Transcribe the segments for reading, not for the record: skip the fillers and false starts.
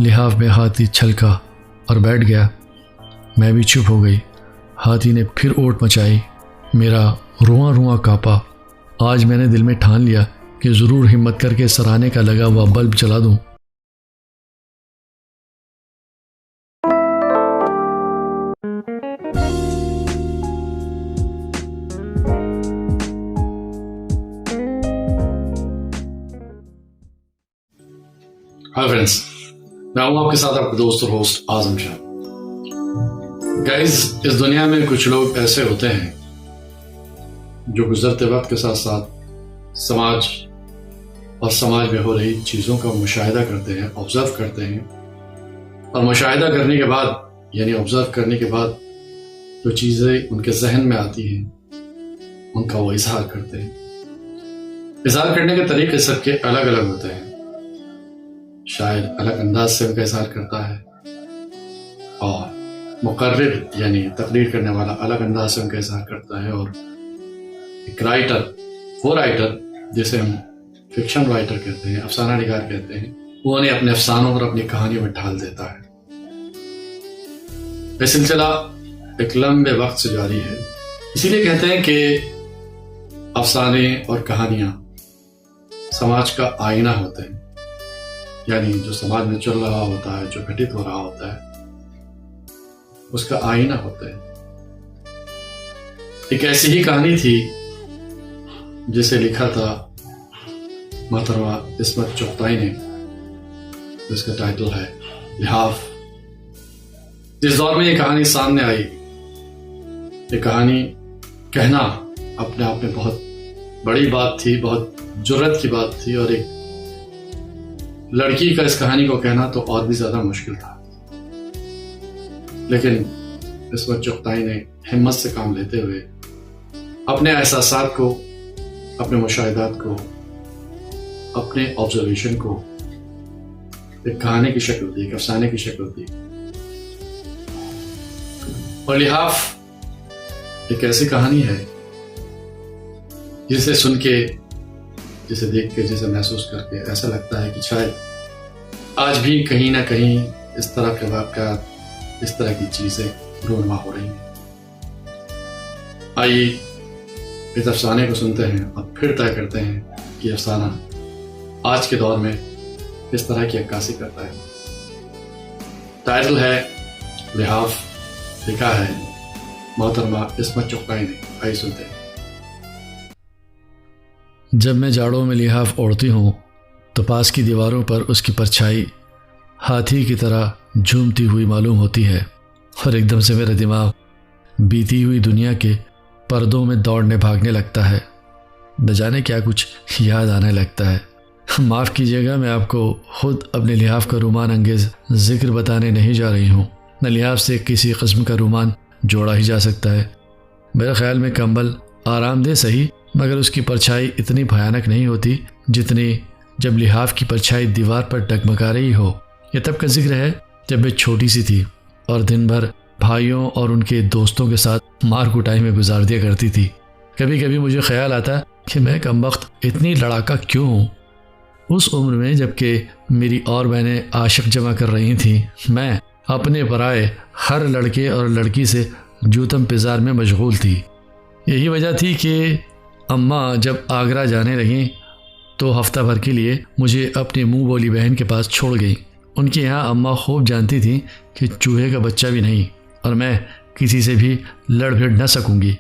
लिहाफ में हाथी छलका और बैठ गया। मैं भी चुप हो गई। हाथी ने फिर ओट मचाई। मेरा रुआं रुआं कांपा। आज मैंने दिल में ठान लिया कि ज़रूर हिम्मत करके सराहने का लगा हुआ बल्ब जला दूं। हाय फ्रेंड्स, मैं हूं आपके साथ आपका दोस्त और होस्ट आजम शाह। गाइस, इस दुनिया में कुछ लोग ऐसे होते हैं जो गुजरते वक्त के साथ साथ समाज और समाज में हो रही चीज़ों का मुशाहिदा करते हैं, ऑब्जर्व करते हैं, और मुशाहिदा करने के बाद यानी ऑब्जर्व करने के बाद जो चीज़ें उनके जहन में आती हैं उनका वो इजहार करते हैं। इजहार करने के तरीके सबके अलग अलग होते हैं। शायर अलग अंदाज से उनका इजहार करता है और मुकर्रिर यानी तकरीर करने वाला अलग अंदाज से उनका इजहार करता है, और एक राइटर, वो राइटर जिसे हम फिक्शन राइटर कहते हैं, अफसाना निगार कहते हैं, वो उन्हें अपने अफसानों और अपनी कहानियों में ढाल देता है। यह सिलसिला एक लंबे वक्त से जारी है। इसीलिए कहते हैं कि अफसाने और कहानियां समाज का आईना होते हैं, यानी जो समाज में चल रहा होता है, जो घटित हो रहा होता है, उसका आईना होता है। एक ऐसी ही कहानी थी जिसे लिखा था मोहतरमा इस्मत चुगताई ने, जिसका टाइटल है लिहाफ। जिस दौर में ये कहानी सामने आई, ये कहानी कहना अपने आप में बहुत बड़ी बात थी, बहुत जुर्रत की बात थी, और एक लड़की का इस कहानी को कहना तो और भी ज्यादा मुश्किल था। लेकिन इस्मत चुगताई ने हिम्मत से काम लेते हुए अपने एहसासात को, अपने मुशाहिदात को, अपने ऑब्जर्वेशन को एक कहानी की शक्ल दी, एक अफसाने की शक्ल दी। और लिहाफ एक ऐसी कहानी है जिसे सुन के, जिसे देख के, जिसे महसूस करके ऐसा लगता है कि शायद आज भी कहीं ना कहीं इस तरह के वाक़यात, इस तरह की चीज़ें रूनुमा हो रही हैं। आइए इस अफसाने को सुनते हैं और फिर तय करते हैं कि अफसाना आज के दौर में इस तरह की अक्कासी करता है। टाइटल है लिहाफ, लिखा है मोहतरमा इस्मत चुगताई ने। आइए सुनते हैं। जब मैं जाड़ों में लिहाफ ओढ़ती हूँ तो पास की दीवारों पर उसकी परछाई हाथी की तरह झूमती हुई मालूम होती है, और एकदम से मेरा दिमाग बीती हुई दुनिया के पर्दों में दौड़ने भागने लगता है। न जाने क्या कुछ याद आने लगता है। माफ़ कीजिएगा, मैं आपको खुद अपने लिहाफ का रोमान अंगेज़ जिक्र बताने नहीं जा रही हूँ। न लिहाफ से किसी किस्म का रोमान जोड़ा ही जा सकता है। मेरे ख्याल में कंबल आरामदेह सही, मगर उसकी परछाई इतनी भयानक नहीं होती जितनी जब लिहाफ की परछाई दीवार पर डगमगा रही हो। यह तब का जिक्र है जब मैं छोटी सी थी और दिन भर भाइयों और उनके दोस्तों के साथ मार कुटाई में गुजार दिया करती थी। कभी कभी मुझे ख्याल आता कि मैं कमबख्त इतनी लड़ाका क्यों हूँ। उस उम्र में जबकि मेरी और बहनें आशिक जमा कर रही थीं, मैं अपने पराए हर लड़के और लड़की से जूतम पिजार में मशगूल थी। यही वजह थी कि अम्मा जब आगरा जाने लगीं तो हफ्ता भर के लिए मुझे अपनी मुँह बोली बहन के पास छोड़ गई। उनके यहाँ अम्मा खूब जानती थी कि चूहे का बच्चा भी नहीं और मैं किसी से भी लड़ भिड़ न सकूँगी।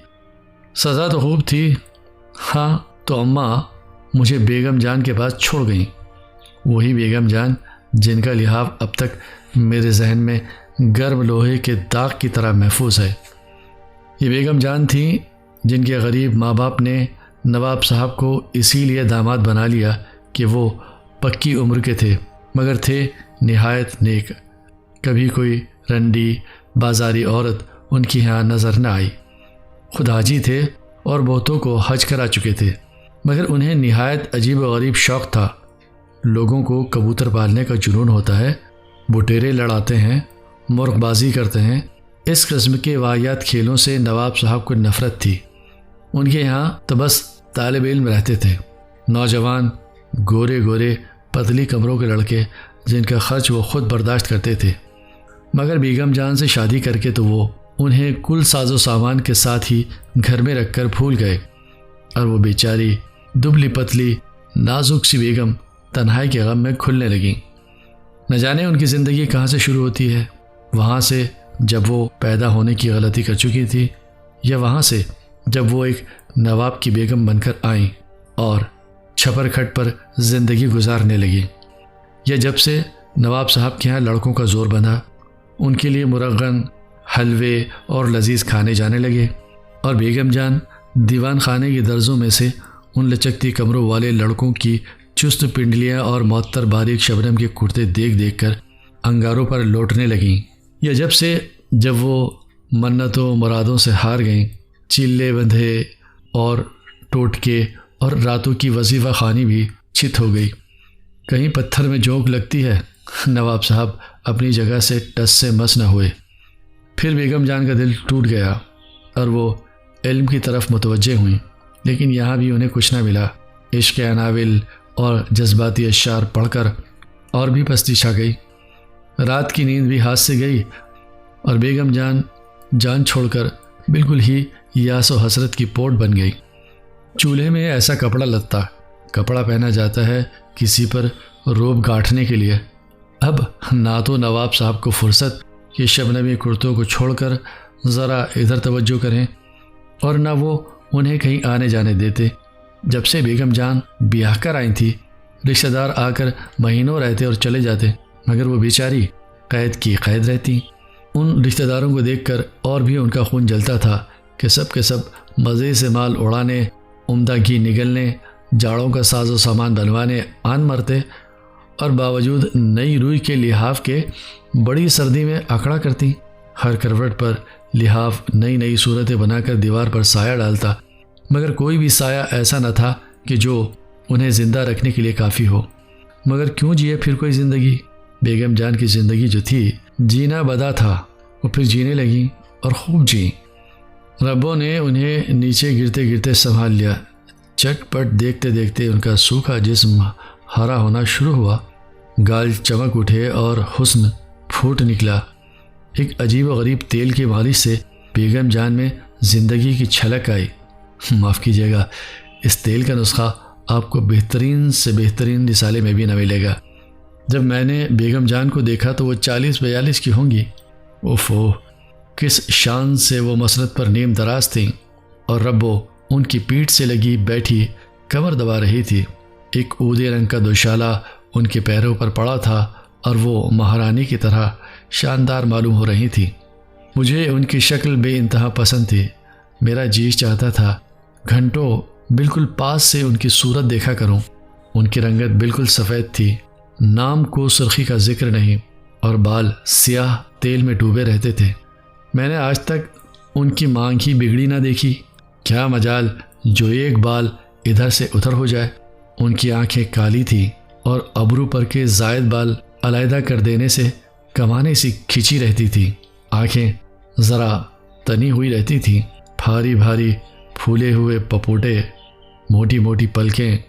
सज़ा तो खूब थी। हाँ, तो अम्मा मुझे बेगम जान के पास छोड़ गई। वही बेगम जान जिनका लिहाफ अब तक मेरे जहन में गर्म लोहे के दाग की तरह महफूज है। ये बेगम जान थी जिनके गरीब माँ बाप ने नवाब साहब को इसीलिए दामाद बना लिया कि वो पक्की उम्र के थे, मगर थे निहायत नेक। कभी कोई रंडी बाजारी औरत उनकी यहाँ नज़र न आई। खुद हाजी थे और बहुतों को हज करा चुके थे, मगर उन्हें निहायत अजीब व गरीब शौक़ था। लोगों को कबूतर पालने का जुनून होता है, बुटेरे लड़ाते हैं, मुर्गबाजी करते हैं। इस किस्म के वाहियात खेलों से नवाब साहब को नफ़रत थी। उनके यहाँ तो बस तालिब इल्म रहते थे। नौजवान गोरे गोरे पतली कमरों के लड़के जिनका खर्च वो खुद बर्दाश्त करते थे। मगर बेगम जान से शादी करके तो वो उन्हें कुल साजो सामान के साथ ही घर में रखकर भूल गए और वो बेचारी दुबली पतली नाजुक सी बेगम तन्हाई के गम में खुलने लगी। न जाने उनकी ज़िंदगी कहाँ से शुरू होती है, वहाँ से जब वो पैदा होने की गलती कर चुकी थी, या वहाँ से जब वो एक नवाब की बेगम बनकर आईं और छपर खट पर ज़िंदगी गुजारने लगी, या जब से नवाब साहब के यहाँ लड़कों का जोर बंधा, उनके लिए मुरगन, हलवे और लजीज खाने जाने लगे और बेगम जान दीवान खाने की दर्जों में से उन लचकती कमरों वाले लड़कों की चुस्त पिंडलियाँ और मअत्तर बारीक शबनम के कुर्ते देख देख कर अंगारों पर लौटने लगीं, या जब वो मन्नतों मुरादों से हार गईं, चिल्ले बंधे और टोटके और रातों की वजीफ़ा खानी भी चित हो गई। कहीं पत्थर में जोंक लगती है, नवाब साहब अपनी जगह से टस से मस न हुए। फिर बेगम जान का दिल टूट गया और वो इल्म की तरफ मुतवज्जे हुई, लेकिन यहाँ भी उन्हें कुछ न मिला। इश्क अनाविल और जज्बाती अशार पढ़कर और भी पस्ती छा गई। रात की नींद भी हाथ से गई और बेगम जान छोड़कर बिल्कुल ही यास और हसरत की पोट बन गई। चूल्हे में ऐसा कपड़ा पहना जाता है किसी पर रोब गांठने के लिए। अब ना तो नवाब साहब को फुर्सत कि शबनमी कुर्तों को छोड़कर ज़रा इधर तवज्जो करें, और ना वो उन्हें कहीं आने जाने देते। जब से बेगम जान ब्याह कर आई थी, रिश्तेदार आकर महीनों रहते और चले जाते, मगर वो बेचारी कैद की कैद रहती। उन रिश्तेदारों को देखकर और भी उनका खून जलता था कि सब के सब मज़े से माल उड़ाने, उम्दा घी निगलने, जाड़ों का साजो सामान बनवाने आन मरते, और बावजूद नई रुई के लिहाफ के बड़ी सर्दी में आकड़ा करती। हर करवट पर लिहाफ नई नई सूरतें बनाकर दीवार पर साया डालता, मगर कोई भी साया ऐसा न था कि जो उन्हें ज़िंदा रखने के लिए काफ़ी हो। मगर क्यों जिए फिर कोई ज़िंदगी? बेगम जान की ज़िंदगी जो थी, जीना बदा था, वो फिर जीने लगी और खूब जी। रब्बों ने उन्हें नीचे गिरते गिरते संभाल लिया। चटपट देखते देखते उनका सूखा जिस्म हरा होना शुरू हुआ, गाल चमक उठे और हुस्न फूट निकला। एक अजीब व गरीब तेल की मालिश से बेगम जान में ज़िंदगी की छलक आई। माफ़ कीजिएगा, इस तेल का नुस्खा आपको बेहतरीन से बेहतरीन रिसाले में भी न मिलेगा। जब मैंने बेगम जान को देखा तो वो 40-42 की होंगी। ओफो, किस शान से वो मसरत पर नीम दराज थीं, और रब्बो उनकी पीठ से लगी बैठी कमर दबा रही थी। एक ऊदे रंग का दोशाला उनके पैरों पर पड़ा था और वो महारानी की तरह शानदार मालूम हो रही थी। मुझे उनकी शक्ल बेइंतहा पसंद थी। मेरा जी चाहता था घंटों बिल्कुल पास से उनकी सूरत देखा करूं। उनकी रंगत बिल्कुल सफ़ेद थी, नाम को सुर्खी का जिक्र नहीं, और बाल स्याह तेल में डूबे रहते थे। मैंने आज तक उनकी मांग ही बिगड़ी ना देखी। क्या मजाल जो एक बाल इधर से उधर हो जाए। उनकी आंखें काली थी और अबरू पर के जायद बाल अलहदा कर देने से कमाने सी खिंची रहती थी। आंखें ज़रा तनी हुई रहती थी, भारी भारी फूले हुए पपोटे, मोटी मोटी पलकें।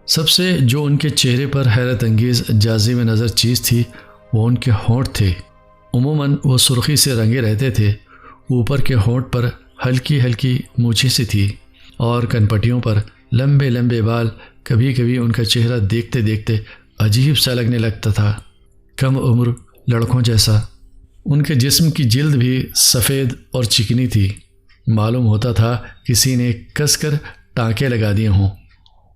सबसे जो उनके चेहरे पर हैरत अंगेज़ जाजी में नज़र चीज़ थी वो उनके होंठ थे। उमूमन वो सुर्खी से रंगे रहते थे। ऊपर के होंठ पर हल्की हल्की मूछें सी थी और कनपटियों पर लंबे लंबे बाल। कभी कभी उनका चेहरा देखते देखते अजीब सा लगने लगता था, कम उम्र लड़कों जैसा। उनके जिस्म की जिल्द भी सफ़ेद और चिकनी थी। मालूम होता था किसी ने कसकर टाँके लगा दिए हों।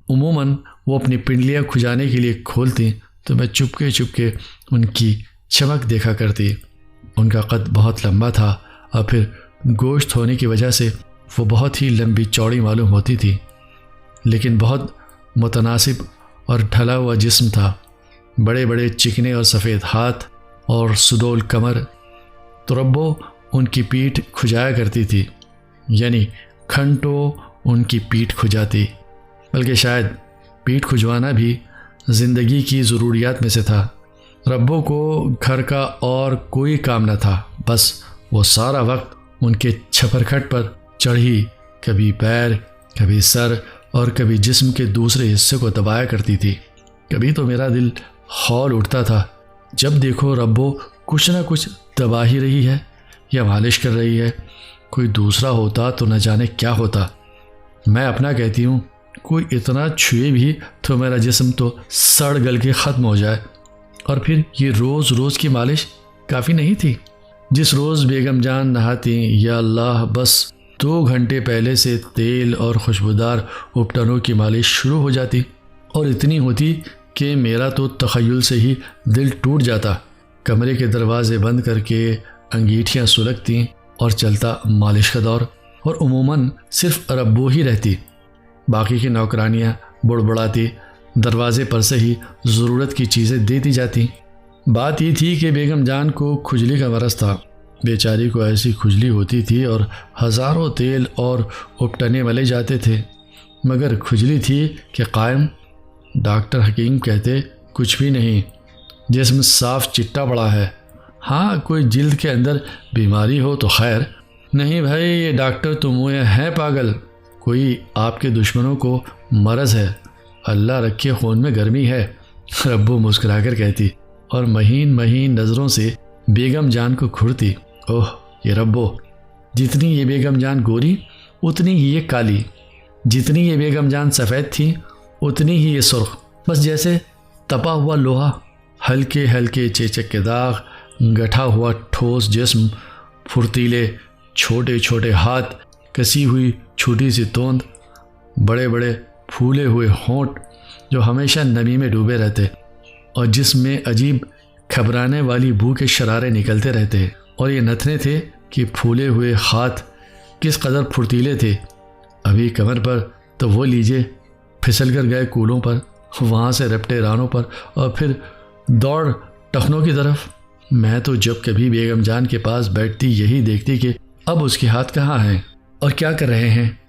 उमूमन वो अपनी पिंडलियाँ खुजाने के लिए खोलती तो मैं चुपके चुपके उनकी चमक देखा करती। उनका कद बहुत लंबा था और फिर गोश्त होने की वजह से वो बहुत ही लंबी चौड़ी मालूम होती थी, लेकिन बहुत मुतनासिब और ढला हुआ जिस्म था। बड़े बड़े चिकने और सफ़ेद हाथ और सुडोल कमर। तो रब्बो उनकी पीठ खुजाया करती थी, यानी घंटों उनकी पीठ खुजाती। बल्कि शायद पीठ खुजवाना भी ज़िंदगी की ज़रूरियात में से था। रब्बो को घर का और कोई काम न था, बस वो सारा वक्त उनके छपरखट पर चढ़ी कभी पैर, कभी सर और कभी जिस्म के दूसरे हिस्से को दबाया करती थी। कभी तो मेरा दिल हौल उठता था। जब देखो रब्बो कुछ ना कुछ दबा ही रही है या मालिश कर रही है। कोई दूसरा होता तो न जाने क्या होता। मैं अपना कहती हूँ, कोई इतना छुए भी तो मेरा जिस्म तो सड़ गल के ख़त्म हो जाए। और फिर ये रोज़ रोज़ की मालिश काफ़ी नहीं थी। जिस रोज़ बेगम जान नहाती, या अल्लाह, बस 2 घंटे पहले से तेल और खुशबूदार उपटनों की मालिश शुरू हो जाती और इतनी होती कि मेरा तो तख़य्युल से ही दिल टूट जाता। कमरे के दरवाजे बंद करके अंगीठियाँ सुलगती और चलता मालिश का दौर। और उमूमन सिर्फ रब्बो ही रहती, बाकी की नौकरानियाँ बुड़बुड़ाती दरवाजे पर से ही ज़रूरत की चीज़ें देती जाती। बात ये थी कि बेगम जान को खुजली का मरज़ था। बेचारी को ऐसी खुजली होती थी और हज़ारों तेल और उपटने मले जाते थे, मगर खुजली थी कि कायम। डॉक्टर हकीम कहते कुछ भी नहीं, जिस्म साफ चिट्टा पड़ा है। हाँ, कोई जिल्द के अंदर बीमारी हो तो खैर। नहीं भाई, ये डॉक्टर तो मुँह हैं पागल। कोई आपके दुश्मनों को मरज़ है, अल्लाह रखे खून में गर्मी है, रब्बो मुस्कुराकर कहती और महीन महीन नज़रों से बेगम जान को घूरती। ओह ये रब्बो, जितनी ये बेगम जान गोरी उतनी ही ये काली, जितनी ये बेगम जान सफ़ेद थी उतनी ही ये सुर्ख। बस जैसे तपा हुआ लोहा, हल्के हल्के चेचक के दाग, गठा हुआ ठोस जिस्म, फुर्तीले छोटे छोटे हाथ, कसी हुई छोटी सी तोंद, बड़े बड़े फूले हुए होंठ जो हमेशा नमी में डूबे रहते और जिसमें अजीब घबराने वाली बू के शरारे निकलते रहते। और ये नथने थे कि फूले हुए हाथ किस कदर फुर्तीले थे। अभी कमर पर तो वो लीजिए फिसल कर गए कूलों पर, वहाँ से रपटे रानों पर और फिर दौड़ टखनों की तरफ। मैं तो जब कभी बेगम जान के पास बैठती यही देखती कि अब उसके हाथ कहाँ हैं और क्या कर रहे हैं।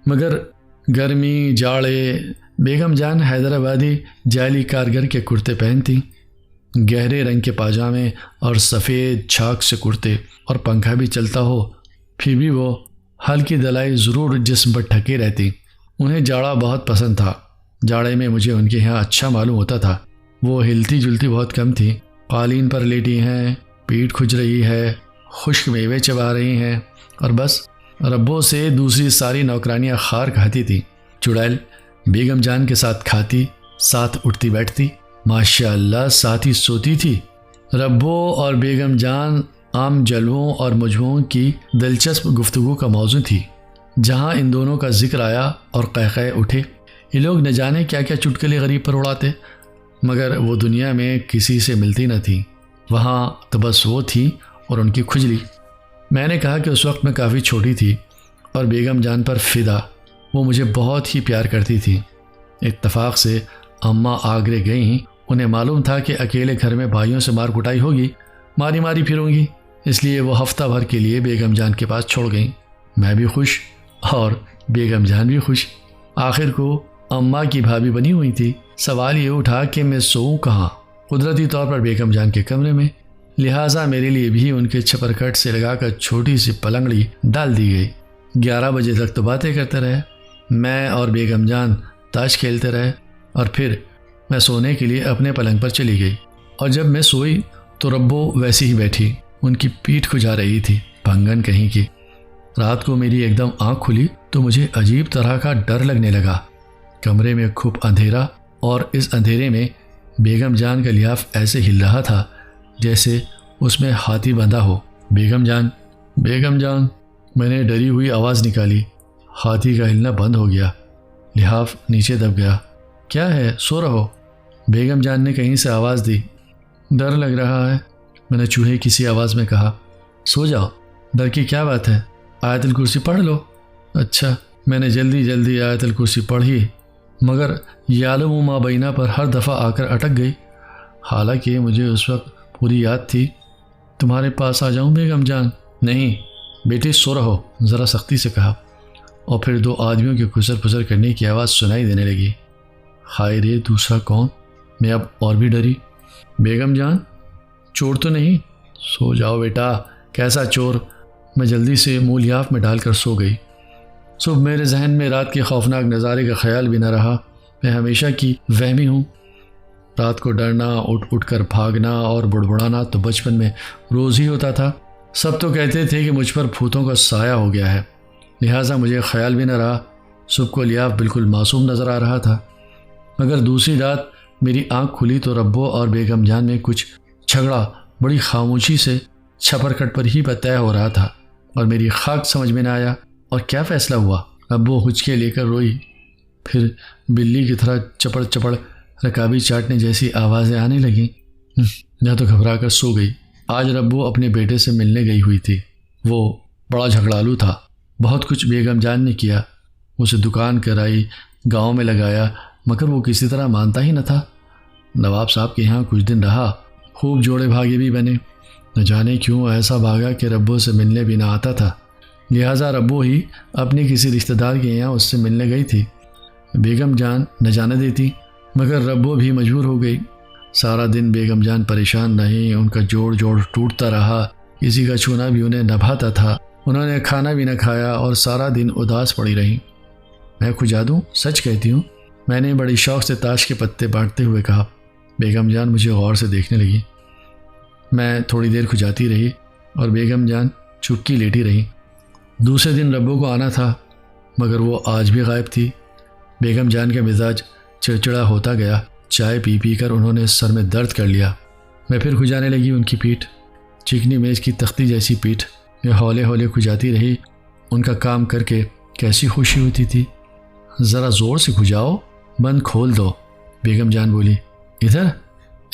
मगर गर्मी जाड़े बेगम जान हैदराबादी जाली कारगर के कुर्ते पहनती, गहरे रंग के पाजामे और सफ़ेद छाक से कुर्ते, और पंखा भी चलता हो फिर भी वो हल्की दलाई ज़रूर जिस्म पर ढके रहती। उन्हें जाड़ा बहुत पसंद था। जाड़े में मुझे उनके यहाँ अच्छा मालूम होता था। वो हिलती जुलती बहुत कम थी। कालीन पर लेटी हैं, पीठ खुज रही है, खुश्क मेवे चबा रही हैं और बस रब्बों से दूसरी सारी नौकरानियाँ खार खाती थी। चुड़ैल बेगम जान के साथ खाती, साथ उठती बैठती, माशाअल्लाह साथ ही सोती थी। रब्बो और बेगम जान आम जलवों और मजमुओं की दिलचस्प गुफ्तगू का मौजू थी। जहाँ इन दोनों का जिक्र आया और क़हक़हे उठे। ये लोग न जाने क्या क्या चुटकुले गरीब पर उड़ाते, मगर वो दुनिया में किसी से मिलती न थी। वहाँ तो बस वो थी और उनकी खुजली। मैंने कहा कि उस वक्त मैं काफ़ी छोटी थी और बेगम जान पर फ़िदा। वो मुझे बहुत ही प्यार करती थी। इत्तफाक से अम्मा आगरे गईं। उन्हें मालूम था कि अकेले घर में भाइयों से मार कुटाई होगी, मारी मारी फिरूंगी, इसलिए वो हफ्ता भर के लिए बेगम जान के पास छोड़ गईं। मैं भी खुश और बेगम जान भी खुश। आखिर को अम्मा की भाभी बनी हुई थी। सवाल ये उठा कि मैं सोऊं कहाँ। कुदरती तौर पर बेगम जान के कमरे में, लिहाजा मेरे लिए भी उनके छपरकट से लगाकर छोटी सी पलंगड़ी डाल दी गई। 11 बजे तक तो बातें करते रहे। मैं और बेगम जान ताश खेलते रहे और फिर मैं सोने के लिए अपने पलंग पर चली गई। और जब मैं सोई तो रब्बो वैसी ही बैठी, उनकी पीठ खुजा रही थी, भंगन कहीं की। रात को मेरी एकदम आँख खुली तो मुझे अजीब तरह का डर लगने लगा। कमरे में खूब अंधेरा और इस अंधेरे में बेगम जान का लिहाफ ऐसे हिल रहा था जैसे उसमें हाथी बंधा हो। बेगम जान, बेगम जान, मैंने डरी हुई आवाज़ निकाली। हाथी का हिलना बंद हो गया, लिहाफ नीचे दब गया। क्या है, सो रहो? बेगम जान ने कहीं से आवाज़ दी। डर लग रहा है, मैंने चूहे की सी आवाज़ में कहा। सो जाओ, डर की क्या बात है, आयतुल कुर्सी पढ़ लो। अच्छा, मैंने जल्दी जल्दी आयतुल कुर्सी पढ़ी, मगर यालम मा बैना पर हर दफ़ा आकर अटक गई। हालांकि मुझे उस वक्त पूरी याद थी। तुम्हारे पास आ जाऊं बेगम जान? नहीं बेटी, सो रहो, ज़रा सख्ती से कहा। और फिर 2 आदमियों के खुसर फुसर करने की आवाज़ सुनाई देने लगी। हाय रे, दूसरा कौन? मैं अब और भी डरी। बेगम जान, चोर तो नहीं? सो जाओ बेटा। कैसा चोर? मैं जल्दी से मुँह लिहाफ में डालकर सो गई। सुबह मेरे जहन में रात के खौफनाक नज़ारे का ख्याल भी न रहा। मैं हमेशा की वहमी हूँ। रात को डरना, उठ उठ कर भागना और बुड़बुड़ाना तो बचपन में रोज़ ही होता था। सब तो कहते थे कि मुझ पर भूतों का साया हो गया है, लिहाजा मुझे ख्याल भी न रहा। सुबह को लियाफ बिल्कुल मासूम नज़र आ रहा था, मगर दूसरी रात मेरी आंख खुली तो रब्बो और बेगम जान में कुछ झगड़ा बड़ी खामोशी से छपरकट पर ही तय हो रहा था और मेरी खाक समझ में न आया और क्या फ़ैसला हुआ। रब्बो हुचके लेकर रोई, फिर बिल्ली की तरह चपड़ चपड़ रकाबी चाटने जैसी आवाज़ें आने लगीं। मैं तो घबरा कर सो गई। आज रब्बो अपने बेटे से मिलने गई हुई थी। वो बड़ा झगड़ालू था, बहुत कुछ बेगम जान ने किया, उसे दुकान कराई, गांव में लगाया, मगर वो किसी तरह मानता ही न था। नवाब साहब के यहाँ कुछ दिन रहा, खूब जोड़े भागे भी बने। न जाने क्यों ऐसा भागा कि रब्बो से मिलने भी ना आता था, लिहाजा रब्बो ही अपने किसी रिश्तेदार के यहाँ उससे मिलने गई थी। बेगम जान न जाने देती, मगर रब्बो भी मजबूर हो गई। सारा दिन बेगम जान परेशान रही, उनका जोड़ जोड़ टूटता रहा, किसी का छूना भी उन्हें न भाता था। उन्होंने खाना भी न खाया और सारा दिन उदास पड़ी रही। मैं खुजा दूँ, सच कहती हूँ, मैंने बड़ी शौक़ से ताश के पत्ते बांटते हुए कहा। बेगम जान मुझे गौर से देखने लगी। मैं थोड़ी देर खुजाती रही और बेगम जान चुपकी लेटी रही। दूसरे दिन रब्बो को आना था, मगर वो आज भी गायब थी। बेगम जान का मिजाज चिड़चिड़ा होता गया। चाय पी पी कर उन्होंने सर में दर्द कर लिया। मैं फिर खुजाने लगी उनकी पीठ, चिकनी मेज़ की तख्ती जैसी पीठ। मैं हौले हौले खुजाती रही। उनका काम करके कैसी खुशी होती थी। ज़रा ज़ोर से खुजाओ, बंद खोल दो। बेगम जान बोली, इधर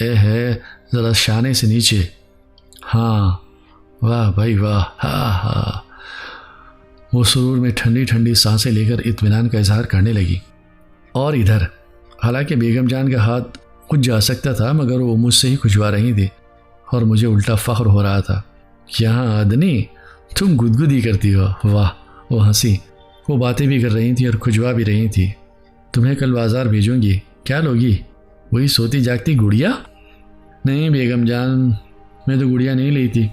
ए है, ज़रा शाने से नीचे। हाँ, वाह भाई वाह, हाँ हाँ। वो सुरूर में ठंडी ठंडी सांसें लेकर इत्मीनान का इजहार करने लगी। और इधर, हालांकि बेगम जान का हाथ खुद जा सकता था, मगर वो मुझसे ही खुजवा रही थी और मुझे उल्टा फ़ख्र हो रहा था। यहाँ आदनी, तुम गुदगुदी करती हो। वाह, वो हंसी। वो बातें भी कर रही थी और खुजवा भी रही थी। तुम्हें कल बाज़ार भेजूंगी, क्या लोगी? वही सोती जागती गुड़िया? नहीं बेगम जान, मैं तो गुड़िया नहीं ली थी।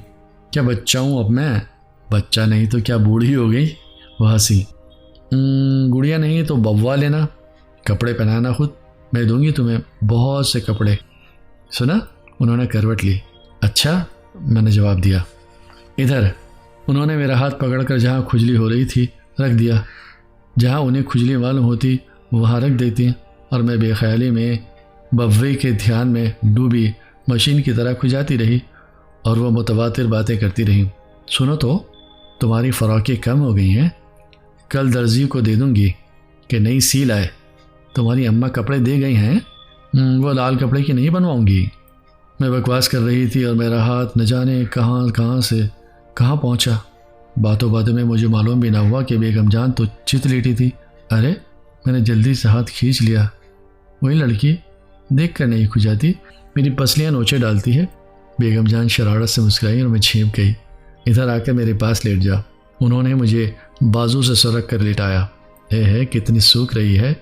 क्या बच्चा हूँ अब मैं? बच्चा नहीं तो क्या बूढ़ी हो गई? वह हंसी। गुड़िया नहीं तो बब्वा लेना, कपड़े पहनाना खुद, मैं दूंगी तुम्हें बहुत से कपड़े। सुना? उन्होंने करवट ली। अच्छा, मैंने जवाब दिया। इधर, उन्होंने मेरा हाथ पकड़कर जहाँ खुजली हो रही थी रख दिया। जहाँ उन्हें खुजली मालूम होती वहाँ रख देती और मैं बेख्याली में बब्वे के ध्यान में डूबी मशीन की तरह खुजाती रही और वह मुतवातिर बातें करती रही। सुनो तो, तुम्हारी फ़राकें कम हो गई हैं, कल दर्जी को दे दूंगी कि नई सील आए। तुम्हारी अम्मा कपड़े दे गई हैं, वो लाल कपड़े की नहीं बनवाऊंगी। मैं बकवास कर रही थी और मेरा हाथ न जाने कहाँ से कहाँ पहुँचा। बातों बातों में मुझे मालूम भी ना हुआ कि बेगम जान तो चित लेटी थी। अरे, मैंने जल्दी से हाथ खींच लिया। वही लड़की देख कर नहीं खुजाती, मेरी पसलियाँ नोचे डालती है। बेगम जान शरारत से मुस्कुराई और मैं झेप गई। इधर आकर मेरे पास लेट जा। उन्होंने मुझे बाजू से सरक कर लेटाया। है कितनी सूख रही है,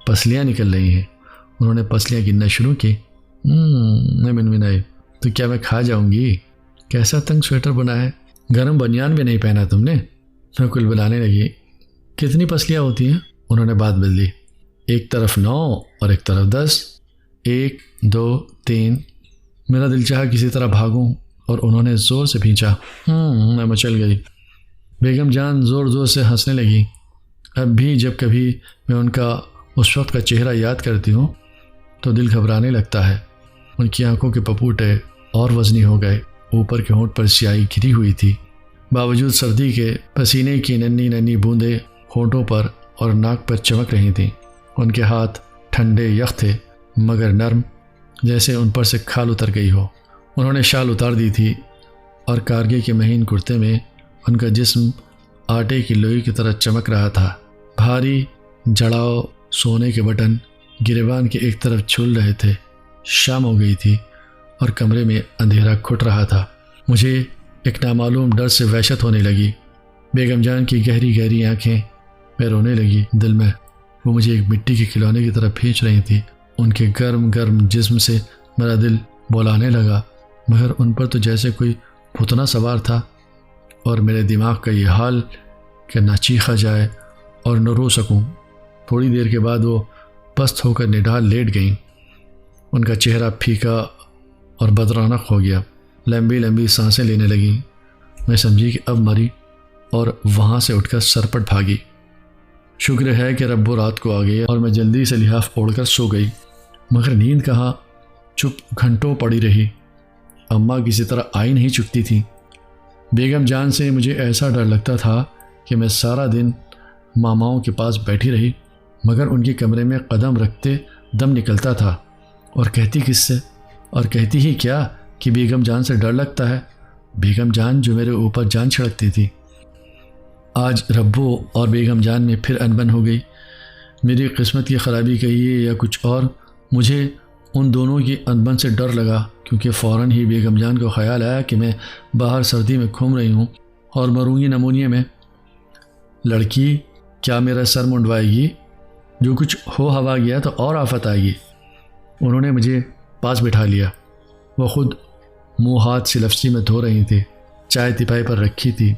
पसलियाँ निकल रही हैं। उन्होंने पसलियाँ गिनना शुरू की। मैं मिनमिनाई, तो क्या मैं खा जाऊंगी? कैसा तंग स्वेटर बुना है, गर्म बनियान भी नहीं पहना तुमने। मैं कुल बुलाने लगी। कितनी पसलियाँ होती हैं? उन्होंने बात बदली। एक तरफ 9 और एक तरफ 10। 1 2 3। मेरा दिल चाहा किसी तरह भागूं और उन्होंने ज़ोर से खींचा। मैं मचल गई। बेगम जान ज़ोर ज़ोर से हंसने लगी। अब भी जब कभी मैं उनका उस वक्त का चेहरा याद करती हूँ तो दिल घबराने लगता है। उनकी आंखों के पपूटे और वज़नी हो गए, ऊपर के होंठ पर स्याही घिरी हुई थी। बावजूद सर्दी के पसीने की नन्ही नन्ही बूंदें होंठों पर और नाक पर चमक रही थीं। उनके हाथ ठंडे यख थे, मगर नर्म, जैसे उन पर से खाल उतर गई हो। उन्होंने शाल उतार दी थी और कारगे के महीन कुर्ते में उनका जिस्म आटे की लोई की तरह चमक रहा था। भारी जड़ाव सोने के बटन गिरेबान के एक तरफ झूल रहे थे। शाम हो गई थी और कमरे में अंधेरा घुट रहा था। मुझे एक नामालूम डर से वहशत होने लगी। बेगम जान की गहरी गहरी आंखें, मैं रोने लगी दिल में। वो मुझे एक मिट्टी के खिलौने की तरफ खींच रही थी। उनके गर्म गर्म जिस्म से मेरा दिल बोलाने लगा, मगर उन पर तो जैसे कोई फुतना सवार था और मेरे दिमाग का ये हाल कि ना चीखा जाए और न रो सकूं। थोड़ी देर के बाद वो पस्त होकर निढाल लेट गईं। उनका चेहरा फीका और बदरौनक हो गया। लंबी लंबी सांसें लेने लगी। मैं समझी कि अब मरी और वहाँ से उठकर सरपट भागी। शुक्र है कि रब्बो रात को आ गई और मैं जल्दी से लिहाफ ओढ़कर सो गई। मगर नींद कहाँ, चुप घंटों पड़ी रही। अम्मा किसी तरह आई नहीं चुकती थी। बेगम जान से मुझे ऐसा डर लगता था कि मैं सारा दिन मामाओं के पास बैठी रही, मगर उनके कमरे में कदम रखते दम निकलता था। और कहती किससे, और कहती ही क्या कि बेगम जान से डर लगता है। बेगम जान जो मेरे ऊपर जान छिड़कती थी। आज रब्बो और बेगम जान में फिर अनबन हो गई। मेरी किस्मत की ख़राबी कहिए या कुछ और, मुझे उन दोनों की अनबन से डर लगा, क्योंकि फ़ौरन ही बेगम जान को ख्याल आया कि मैं बाहर सर्दी में घूम रही हूँ और मरूंगी नमूनिया में। लड़की क्या मेरा सर मुंडवाएगी? जो कुछ हो हवा गया तो और आफत आएगी। उन्होंने मुझे पास बिठा लिया। वो खुद मुँह हाथ सिलफ्सी में धो रही थी। चाय तिपाई पर रखी थी।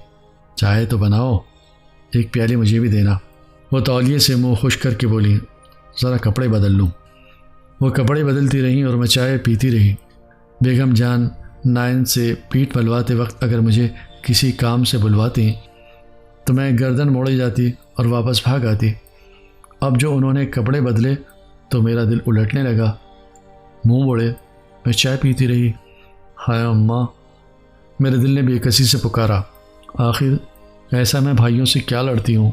चाय तो बनाओ, एक प्याली मुझे भी देना। वो तौलिए से मुँह खुश करके बोली, ज़रा कपड़े बदल लूँ। वो कपड़े बदलती रहीं और मैं चाय पीती रही। बेगम जान नाइन से पीठ मलवाते वक्त अगर मुझे किसी काम से बुलवाती तो मैं गर्दन मोड़ी जाती और वापस भाग आती। अब जो उन्होंने कपड़े बदले तो मेरा दिल उलटने लगा। मुंह मोड़े मैं चाय पीती रही। हाय अम्मा, मेरे दिल ने बेकसी से पुकारा। आखिर ऐसा मैं भाइयों से क्या लड़ती हूँ।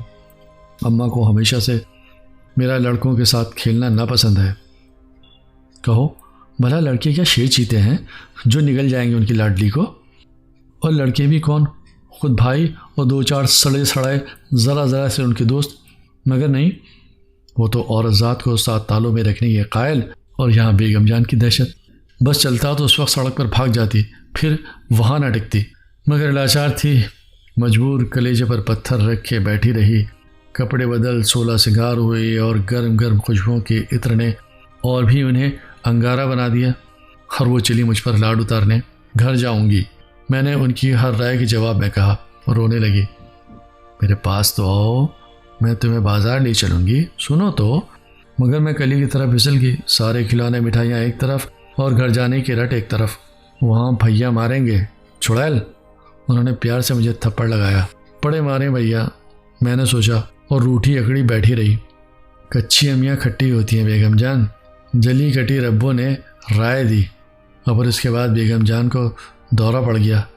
अम्मा को हमेशा से मेरा लड़कों के साथ खेलना नापसंद है। कहो भला लड़के क्या शेर चीते हैं जो निगल जाएंगे उनकी लाडली को? और लड़के भी कौन, खुद भाई और दो चार सड़े सड़ाए ज़रा ज़रा से उनके दोस्त। मगर नहीं, वो तो औरत ज़ात को सात तालों में रखने के कायल। और यहाँ बेगम जान की दहशत। बस चलता तो उस वक्त सड़क पर भाग जाती, फिर वहाँ न टिकती। मगर लाचार थी, मजबूर कलेजे पर पत्थर रख के बैठी रही। कपड़े बदल 16 सिंगार हुए और गर्म गर्म खुशबुओं के इत्र ने और भी उन्हें अंगारा बना दिया। और वो चली मुझ पर लाड उतारने। घर जाऊंगी, मैंने उनकी हर राय के जवाब में कहा और रोने लगी। मेरे पास तो आओ, मैं तुम्हें बाजार ले चलूँगी, सुनो तो। मगर मैं कली की तरफ फिसल गई। सारे खिलौने मिठाइयाँ एक तरफ और घर जाने की रट एक तरफ। वहाँ भैया मारेंगे, छुड़ैल। उन्होंने प्यार से मुझे थप्पड़ लगाया। पड़े मारे भैया, मैंने सोचा और रूठी अकड़ी बैठी रही। कच्ची अमियाँ खट्टी होती हैं बेगम जान, जली कटी रब्बो ने राय दी। और इसके बाद बेगम जान को दौरा पड़ गया।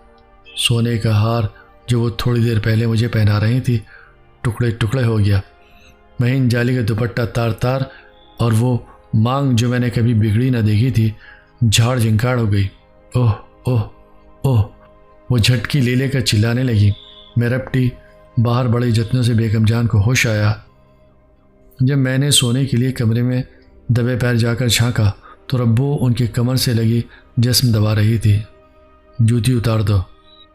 सोने का हार जो वो थोड़ी देर पहले मुझे पहना रही थी टुकड़े टुकड़े हो गया। महीन जाली का दुपट्टा तार तार और वो मांग जो मैंने कभी बिगड़ी न देखी थी झाड़ झंकाड़ हो गई। ओह ओह ओह, वो झटकी ले लेकर चिल्लाने लगी। मैं रपटी बाहर बड़े जत्नों से बेगम जान को होश आया। जब मैंने सोने के लिए कमरे में दबे पैर जाकर झांका तो रब्बो उनके कमर से लगी जिस्म दबा रही थी। जूती उतार दो,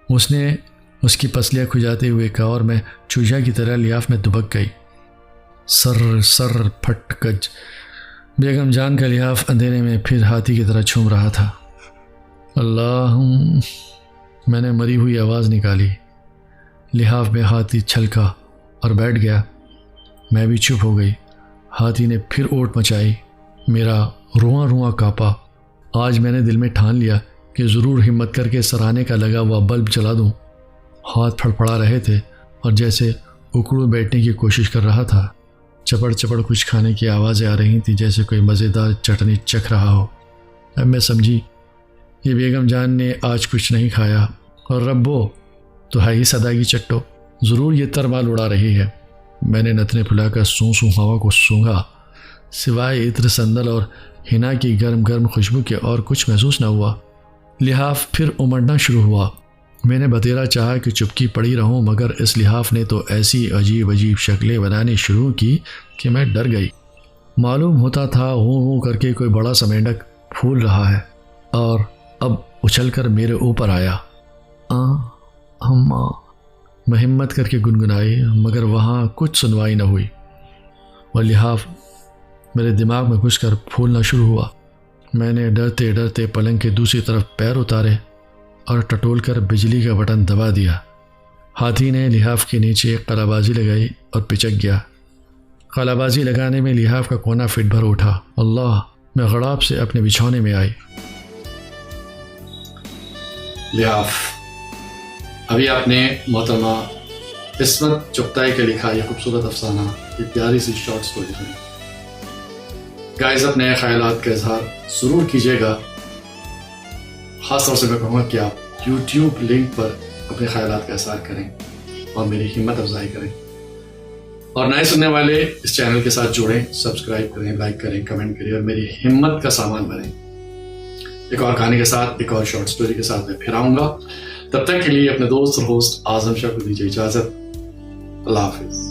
उसने उसकी पसलियाँ खुजाते हुए कहा और मैं चूजा की तरह लियाफ में दुबक गई। सर सर फट गज। बेगम जान का लिहाफ अंधेरे में फिर हाथी की तरह झूम रहा था। अल्लाह, मैंने मरी हुई आवाज़ निकाली। लिहाफ में हाथी छलका और बैठ गया। मैं भी चुप हो गई। हाथी ने फिर ओट मचाई। मेरा रुआं रुआं काँपा। आज मैंने दिल में ठान लिया कि ज़रूर हिम्मत करके सराहने का लगा हुआ बल्ब जला दूं। हाथ फड़फड़ा रहे थे और जैसे उकड़ू बैठने की कोशिश कर रहा था। चपड़ चपड़ कुछ खाने की आवाज़ें आ रही थी, जैसे कोई मज़ेदार चटनी चख रहा हो। अब मैं समझी कि बेगम जान ने आज कुछ नहीं खाया और रब्बो तो है ही सदा की चट्टो, ज़रूर ये तरमाल उड़ा रही है। मैंने नथने फुलाकर सूं सूं हवा को सूंघा। सिवाय इत्र संदल और हिना की गर्म गर्म खुशबू के और कुछ महसूस न हुआ। लिहाफ फिर उमड़ना शुरू हुआ। मैंने बतेरा चाहा कि चुपकी पड़ी रहूं, मगर इस लिहाफ ने तो ऐसी अजीब अजीब शक्लें बनानी शुरू की कि मैं डर गई। मालूम होता था हूँ करके कोई बड़ा समेंडक फूल रहा है और अब उछलकर मेरे ऊपर आया। अम्मा, मैं हिम्मत करके गुनगुनाई, मगर वहाँ कुछ सुनवाई न हुई। वह लिहाफ मेरे दिमाग में घुसकर फूलना शुरू हुआ। मैंने डरते डरते पलंग के दूसरी तरफ पैर उतारे और टटोलकर बिजली का बटन दबा दिया। हाथी ने लिहाफ के नीचे कलाबाजी लगाई और पिचक गया। कलाबाजी लगाने में लिहाफ का कोना फिट भर उठा। अल्लाह, मैं गड़ाब से अपने बिछौने में आई। लिहाफ, अभी आपने मोहतरमा इस्मत चुगताई के लिखा ये खूबसूरत अफसाना, ये प्यारी सी शॉर्ट स्टोरी सुनी। गाइस, अपने ख्यालात का इजहार ज़रूर कीजिएगा। ख़ास तौर से मैं कहूँगा कि आप YouTube लिंक पर अपने ख्यालात का इजहार करें और मेरी हिम्मत अफजाई करें। और नए सुनने वाले इस चैनल के साथ जुड़ें, सब्सक्राइब करें, लाइक करें, कमेंट करें और मेरी हिम्मत का सामान बनें। एक और कहानी के साथ, एक और शॉर्ट स्टोरी के साथ मैं फिर आऊँगा। तब तक के लिए अपने दोस्त और होस्ट आजम शाह को दीजिए इजाज़त। अल्लाह हाफिज़।